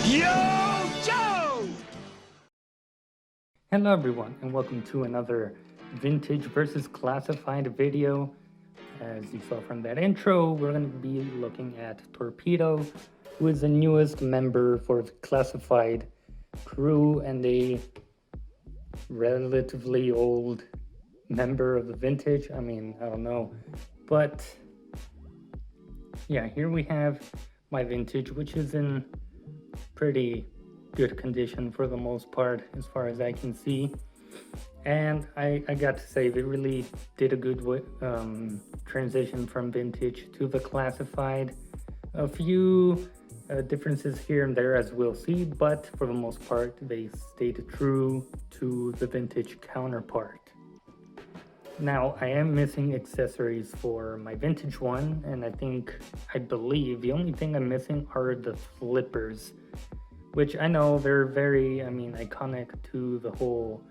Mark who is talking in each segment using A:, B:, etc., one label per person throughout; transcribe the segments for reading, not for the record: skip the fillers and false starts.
A: Yo, Joe!
B: Hello everyone, and welcome to another vintage versus classified video. As you saw from that intro, we're going to be looking at Torpedo, who is the newest member for the classified crew and a relatively old member of the vintage. I mean, I don't know, but yeah, here we have my vintage, which is in pretty good condition for the most part, as far as I can see. And I got to say, they really did a good transition from vintage to the classified. A few differences here and there, as we'll see, but for the most part, they stayed true to the vintage counterpart. Now, I am missing accessories for my vintage one, and I believe the only thing I'm missing are the flippers, which I know they're very, iconic to the whole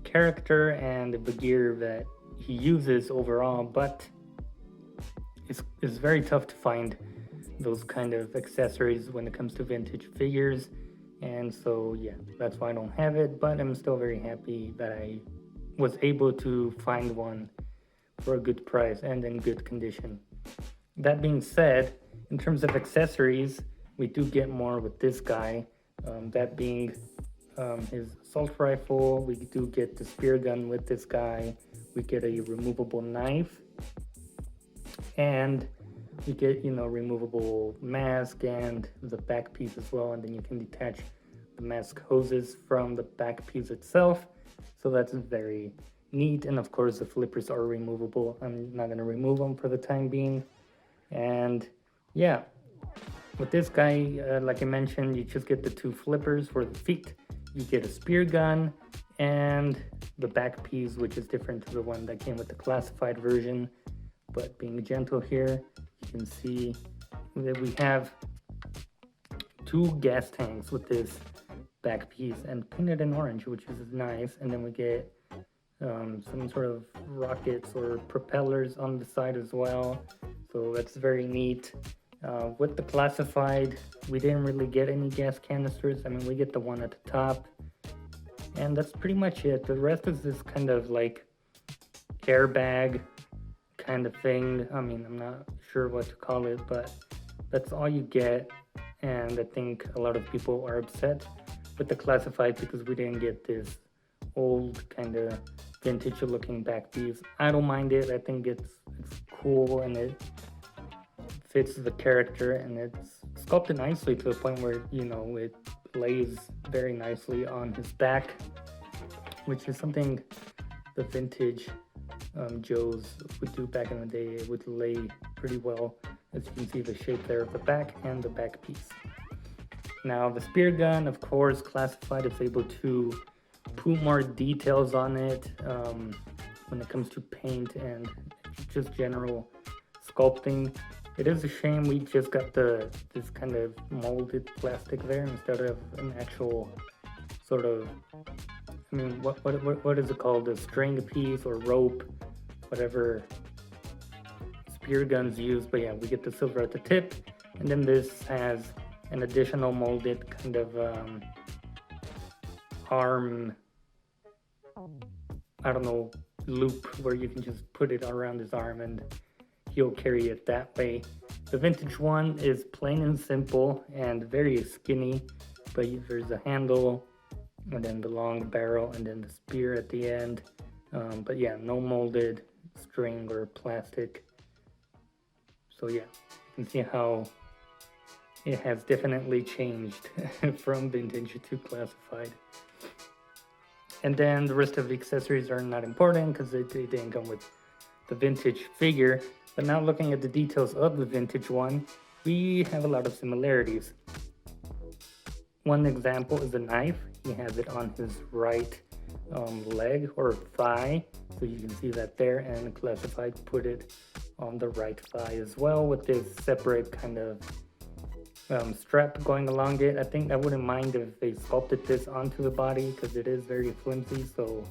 B: character and the gear that he uses overall, but it's very tough to find those kind of accessories when it comes to vintage figures, and so yeah, that's why I don't have it, but I'm still very happy that I was able to find one for a good price and in good condition. That being said, in terms of accessories, we do get more with this guy, that being his assault rifle. We do get the spear gun with this guy. We get a removable knife, and you get, removable mask and the back piece as well, and then you can detach the mask hoses from the back piece itself, so that's very neat. And of course the flippers are removable. I'm not going to remove them for the time being. And yeah, with this guy, like I mentioned, you just get the two flippers for the feet. You get a spear gun and the back piece, which is different to the one that came with the classified version. But being gentle here, you can see that we have two gas tanks with this back piece and painted in orange, which is nice. And then we get some sort of rockets or propellers on the side as well, so that's very neat. With the classified, we didn't really get any gas canisters. We get the one at the top, and that's pretty much it. The rest is this kind of like airbag kind of thing. I'm not sure what to call it, but that's all you get. And I think a lot of people are upset with the classified because we didn't get this old kind of vintage looking back piece. I don't mind it. I think it's cool, and it fits the character, and it's sculpted nicely to the point where, it lays very nicely on his back, which is something the vintage Joes would do back in the day. It would lay pretty well, as you can see the shape there of the back and the back piece. Now the spear gun, of course, classified is able to put more details on it when it comes to paint and just general sculpting. It is a shame we just got this kind of molded plastic there instead of an actual sort of, what is it called? A string piece or rope, whatever spear guns use. But yeah, we get the silver at the tip, and then this has an additional molded kind of arm, loop where you can just put it around his arm and he'll carry it that way. The vintage one is plain and simple and very skinny, but there's a handle and then the long barrel and then the spear at the end. But yeah, no molded string or plastic. So yeah, you can see how it has definitely changed from vintage to classified. And then the rest of the accessories are not important because they didn't come with the vintage figure. But now looking at the details of the vintage one, we have a lot of similarities. One example is the knife. He has it on his right leg or thigh, so you can see that there, and classified put it on the right thigh as well with this separate kind of strap going along it. I think I wouldn't mind if they sculpted this onto the body because it is very flimsy, so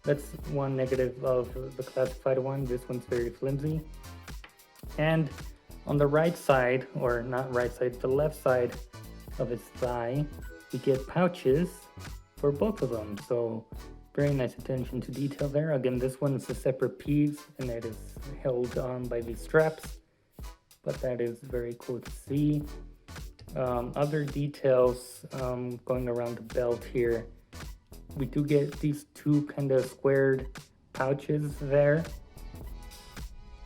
B: that's one negative of the classified one. This one's very flimsy. And on the right side, or not right side, the left side, of his thigh, we get pouches for both of them. So very nice attention to detail there. Again, this one is a separate piece and it is held on by these straps, but that is very cool to see. Other details going around the belt here, we do get these two kind of squared pouches there.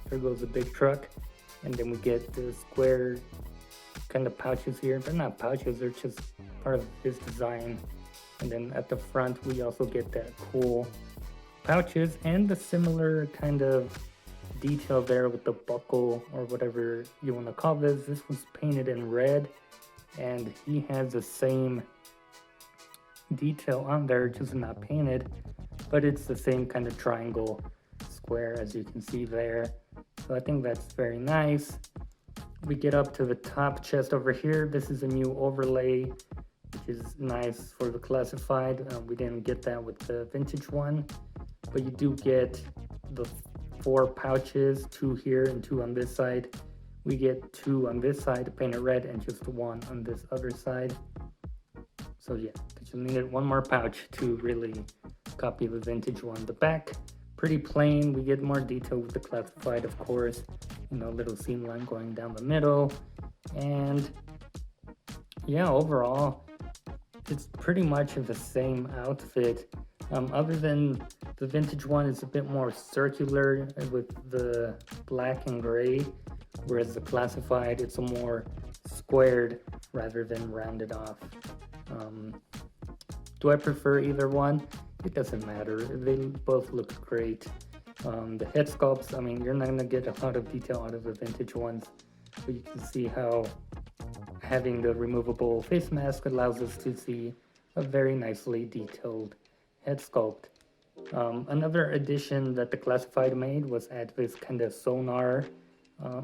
B: There goes a big truck, and then we get the square kind of pouches here. They're not pouches, they're just part of his design. And then at the front we also get that cool pouches and the similar kind of detail there with the buckle or whatever you want to call this. This was painted in red, and he has the same detail on there, just not painted, but it's the same kind of triangle square as you can see there. So I think that's very nice. We get up to the top chest over here. This is a new overlay, which is nice for the classified. We didn't get that with the vintage one, but you do get the 4 pouches, 2 here and 2 on this side. We get 2 on this side painted red and just 1 on this other side. So yeah, just needed 1 more pouch to really copy the vintage one. The back, pretty plain. We get more detail with the classified, of course. You know, little seam line going down the middle. And yeah, overall, it's pretty much the same outfit. Other than the vintage one is a bit more circular with the black and gray, whereas the classified, it's a more squared rather than rounded off. Do I prefer either one? It doesn't matter. They both look great. The head sculpts, I mean, you're not going to get a lot of detail out of the vintage ones, but you can see how having the removable face mask allows us to see a very nicely detailed head sculpt. Another addition that the classified made was add this kind of sonar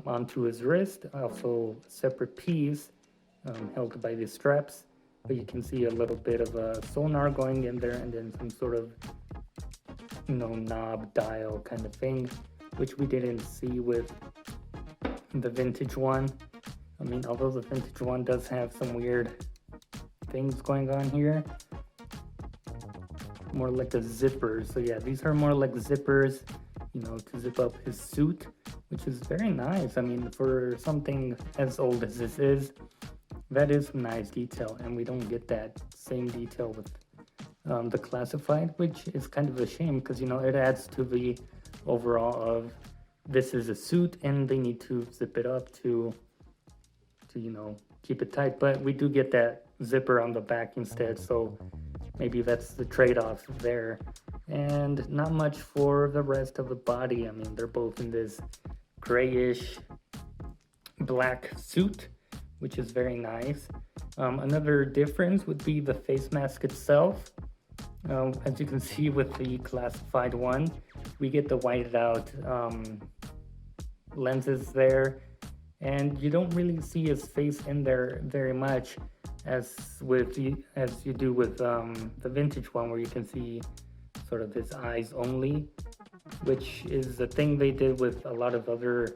B: onto his wrist, also a separate piece held by the straps, but you can see a little bit of a sonar going in there and then some sort of, you know, knob dial kind of thing, which we didn't see with the vintage one. I mean, although the vintage one does have some weird things going on here, more like a zipper. So yeah, these are more like zippers, you know, to zip up his suit, which is very nice. I mean, for something as old as this is, that is some nice detail, and we don't get that same detail with the classified, which is kind of a shame because, you know, it adds to the overall of this is a suit and they need to zip it up to you know, keep it tight. But we do get that zipper on the back instead, so maybe that's the trade-off there. And not much for the rest of the body. I mean, they're both in this grayish black suit, which is very nice. Another difference would be the face mask itself. As you can see with the classified one, we get the whited out lenses there, and you don't really see his face in there very much as you do with the vintage one, where you can see sort of his eyes only, which is the thing they did with a lot of other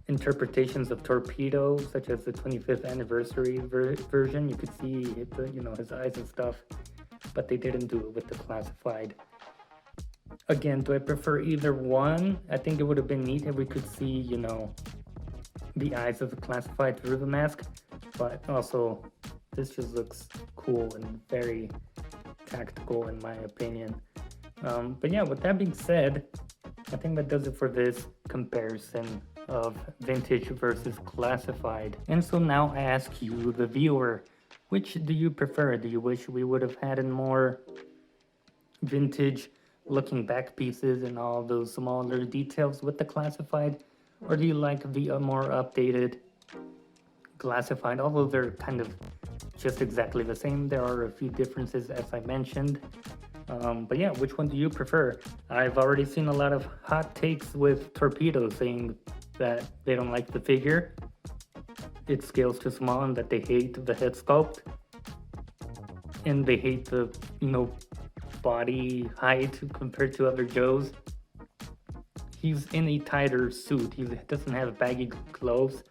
B: interpretations of Torpedo, such as the 25th anniversary version. You could see you know, his eyes and stuff, but they didn't do it with the classified. Again, do I prefer either one? I think it would have been neat if we could see, you know, the eyes of the classified through the mask, but also this just looks cool and very tactical in my opinion. But yeah, with that being said, I think that does it for this comparison of vintage versus classified. And so now I ask you, the viewer, which do you prefer? Do you wish we would have had more vintage looking back pieces and all those smaller details with the classified? Or do you like the more updated classified? Although they're kind of just exactly the same, there are a few differences as I mentioned. But yeah, which one do you prefer? I've already seen a lot of hot takes with Torpedo saying that they don't like the figure, it scales too small, and that they hate the head sculpt, and they hate the, you know, body height compared to other Joes. He's in a tighter suit, he doesn't have baggy clothes,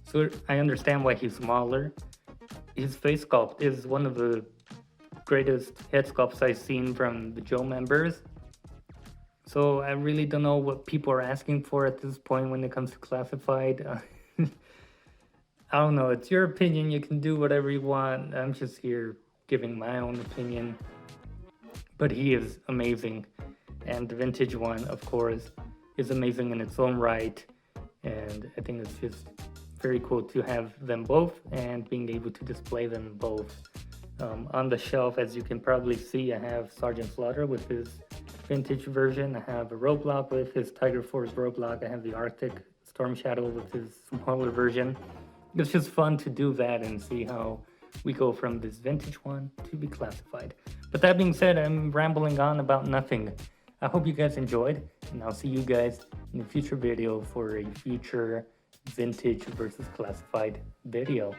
B: so I understand why he's smaller. his face sculpt is one of the greatest head sculpts I've seen from the Joe members. So I really don't know what people are asking for at this point when it comes to classified. I don't know. It's your opinion. You can do whatever you want. I'm just here giving my own opinion. But he is amazing. And the vintage one, of course, is amazing in its own right. And I think it's just very cool to have them both and being able to display them both. On the shelf, as you can probably see, I have Sergeant Slaughter with his vintage version. I have a Roblox with his Tiger Force Roblox. I have the Arctic Storm Shadow with his smaller version. It's just fun to do that and see how we go from this vintage one to be classified. But that being said, I'm rambling on about nothing. I hope you guys enjoyed, and I'll see you guys in a future video for a future vintage versus classified video.